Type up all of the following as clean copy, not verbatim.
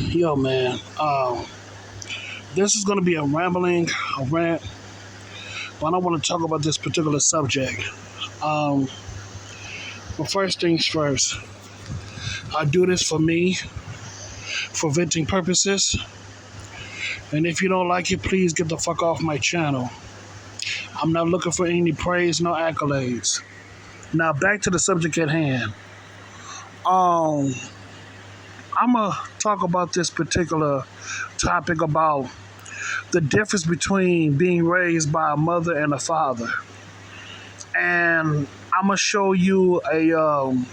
Yo, man. This is going to be a rant, but I want to talk about this particular subject. Um, but first things first, I do this for me, for venting purposes. And if you don't like it, please get the fuck off my channel. I'm not looking for any praise, no accolades. Now, back to the subject at hand. Um, I'm going to talk about this particular topic about the difference between being raised by a mother and a father. And I'm gonna show you I'm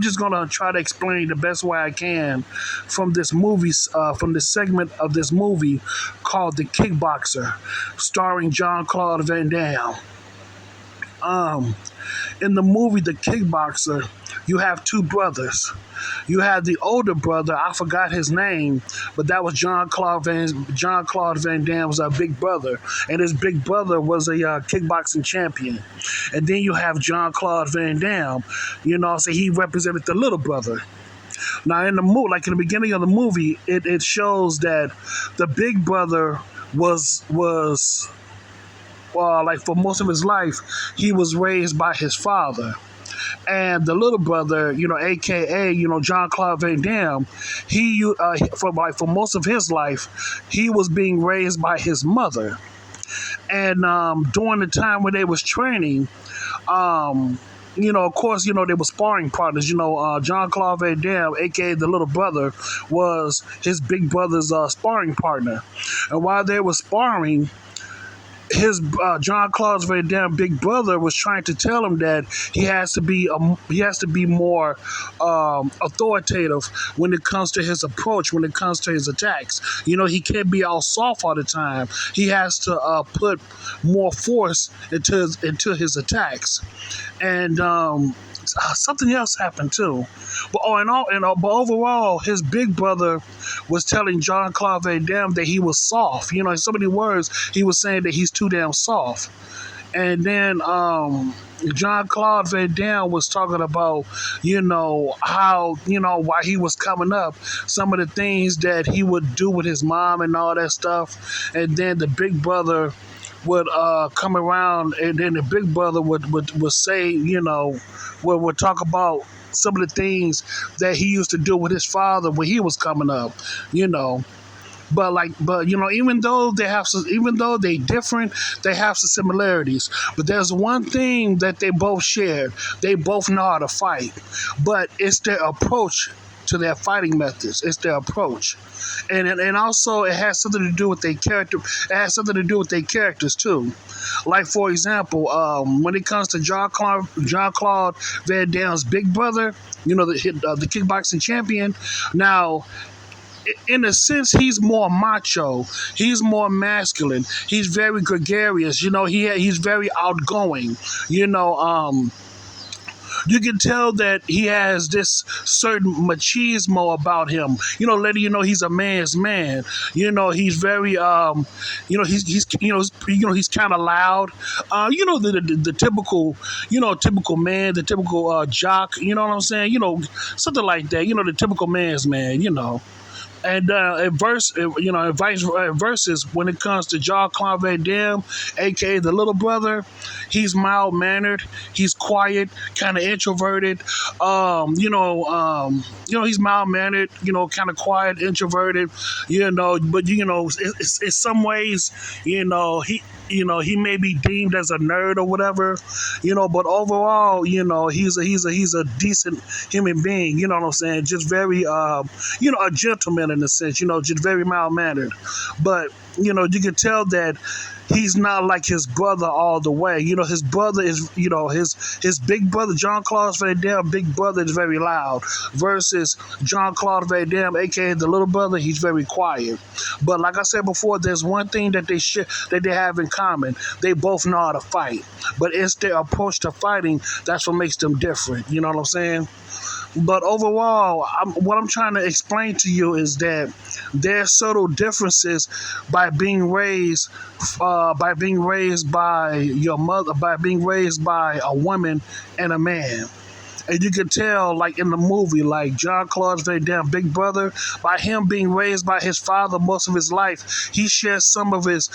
just gonna try to explain the best way I can from from this segment of this movie called The Kickboxer, starring John Claude Van Damme. Um, in the movie The Kickboxer, you have two brothers. You had the older brother, I forgot his name, but that was John Claude Van Damme's big brother, and his big brother was a kickboxing champion. And then you have John Claude Van Damme, so he represented the little brother. Now in the movie, like in the beginning of the movie, it shows that the big brother was like for most of his life, he was raised by his father. And the little brother, AKA, John Claude Van Damme, for most of his life, he was being raised by his mother. And during the time when they was training, of course, they were sparring partners. John Claude Van Damme, aka the little brother, was his big brother's sparring partner. And while they were sparring, his John Claude Van Damme big brother was trying to tell him that he has to be more authoritative when it comes to his approach, when it comes to his attacks. He can't be all soft all the time. He has to put more force into his attacks. And something else happened too. But but overall, his big brother was telling John Claude Van Damme that he was soft. In so many words, he was saying that he's too damn soft. And then John Claude Van Damme was talking about, how, while he was coming up, some of the things that he would do with his mom and all that stuff. And then the big brother would come around, and then the big brother would say, would talk about some of the things that he used to do with his father when he was coming up, But even though they different, they have some similarities. But there's one thing that they both share: they both know how to fight. But it's their approach to their fighting methods. It's their approach, and also it has something to do with their character. It has something to do with their characters too. Like for example, when it comes to John Claude Van Damme's big brother, the kickboxing champion. Now, in a sense, he's more macho. He's more masculine. He's very gregarious. He's very outgoing. You can tell that he has this certain machismo about him. Later, he's a man's man. He's very, he's kind of loud. The typical, typical man, the typical jock. You know what I'm saying? Something like that. The typical man's man. And versus when it comes to John Claude Van Damme, aka the little brother, he's mild mannered, he's quiet, kind of introverted. He's mild mannered, kind of quiet, introverted. But in some ways, he may be deemed as a nerd or whatever. But overall, he's a decent human being. You know what I'm saying? Just very, a gentleman in a sense, just very mild mannered. But, you can tell that he's not like his brother all the way. His brother is, his big brother, John Claude Van Damme, big brother is very loud. Versus John Claude Van Damme, aka the little brother, he's very quiet. But like I said before, there's one thing that they have in common. They both know how to fight. But it's their approach to fighting that's what makes them different. You know what I'm saying? But overall, what I'm trying to explain to you is that there's subtle differences by being raised by your mother, by being raised by a woman and a man. And you could tell, like in the movie, like John Claude Van Damme, Big Brother, by him being raised by his father most of his life, he shares some of his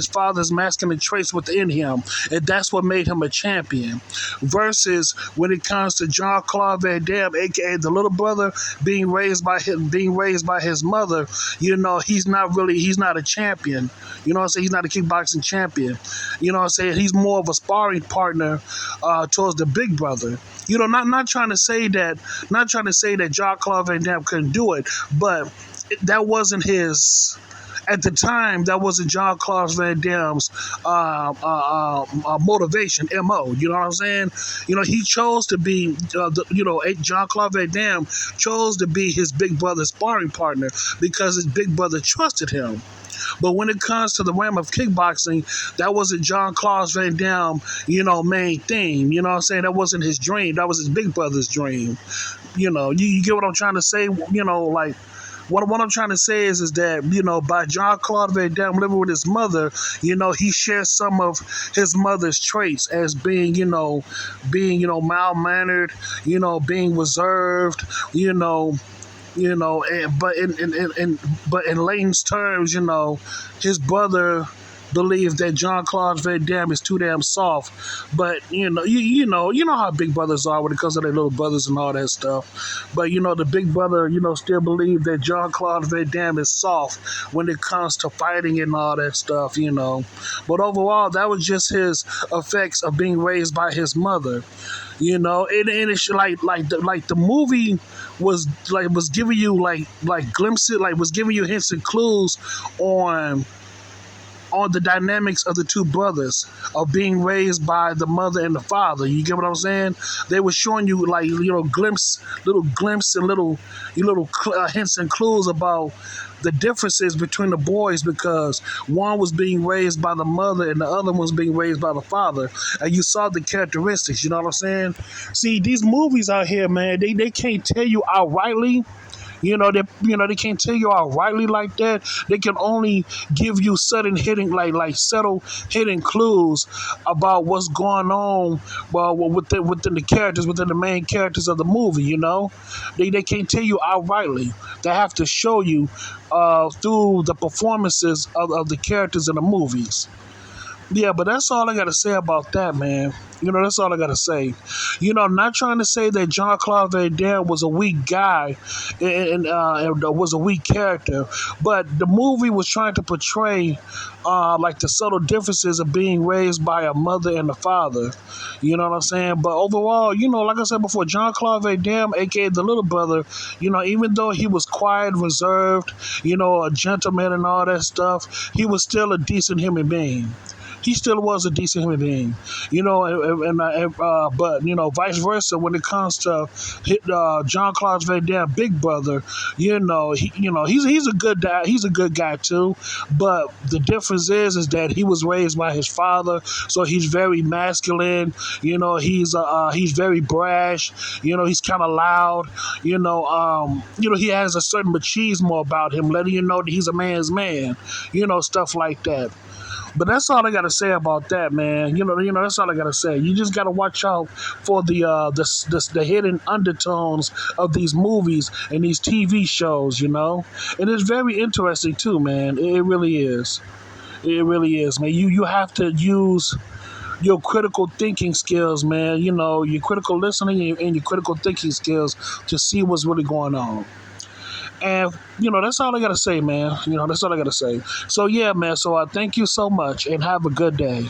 father's masculine traits within him, and that's what made him a champion. Versus when it comes to John Claude Van Damme, aka the little brother, being raised by his mother, he's not a champion. You know what I'm saying? He's not a kickboxing champion. You know what I'm saying? He's more of a sparring partner towards the big brother. Not trying to say that John Claude Van Damme couldn't do it, but that wasn't his. At the time, that wasn't John Claude Van Damme's motivation, MO. You know what I'm saying? He chose to be, John Claude Van Damme chose to be his big brother's sparring partner because his big brother trusted him. But when it comes to the realm of kickboxing, that wasn't John Claude Van Damme, main thing. You know what I'm saying? That wasn't his dream. That was his big brother's dream. You get what I'm trying to say? Like, what I'm trying to say is that, by John Claude Van Damme living with his mother, he shares some of his mother's traits as mild mannered, being reserved, but in Layton's terms, his brother believed that John Claude Van Damme is too damn soft. But you know how big brothers are when it comes to their little brothers and all that stuff. But the big brother, still believed that John Claude Van Damme is soft when it comes to fighting and all that stuff. But overall, that was just his effects of being raised by his mother. And it's like the movie was giving you like glimpses, like was giving you hints and clues on the dynamics of the two brothers of being raised by the mother and the father. You get what I'm saying? They were showing you like little glimpses and little hints and clues about the differences between the boys because one was being raised by the mother and the other one was being raised by the father. And you saw the characteristics, you know what I'm saying? See, these movies out here, man, they can't tell you outrightly. They can't tell you outrightly like that. They can only give you sudden hidden, like subtle hidden clues about what's going on, within the characters, within the main characters of the movie. They can't tell you outrightly. They have to show you through the performances of the characters in the movies. Yeah, but that's all I got to say about that, man. That's all I got to say. I'm not trying to say that John Claude Van Damme was a weak guy and was a weak character, but the movie was trying to portray like the subtle differences of being raised by a mother and a father. You know what I'm saying? But overall, like I said before, John Claude Van Damme, aka the little brother, even though he was quiet, reserved, a gentleman and all that stuff, he was still a decent human being. He still was a decent human being, but vice versa when it comes to John Claude Van Damme, Big Brother. He's a good guy. He's a good guy too, but the difference is that he was raised by his father, so he's very masculine. He's very brash. He's kind of loud. He has a certain machismo about him, letting you know that he's a man's man. Stuff like that. But that's all I gotta say about that, man. That's all I gotta say. You just gotta watch out for the hidden undertones of these movies and these TV shows. And it's very interesting too, man. It really is. It really is, man. You have to use your critical thinking skills, man. Your critical listening and your critical thinking skills to see what's really going on. And, that's all I got to say, man. That's all I got to say. So, yeah, man. So, thank you so much and have a good day.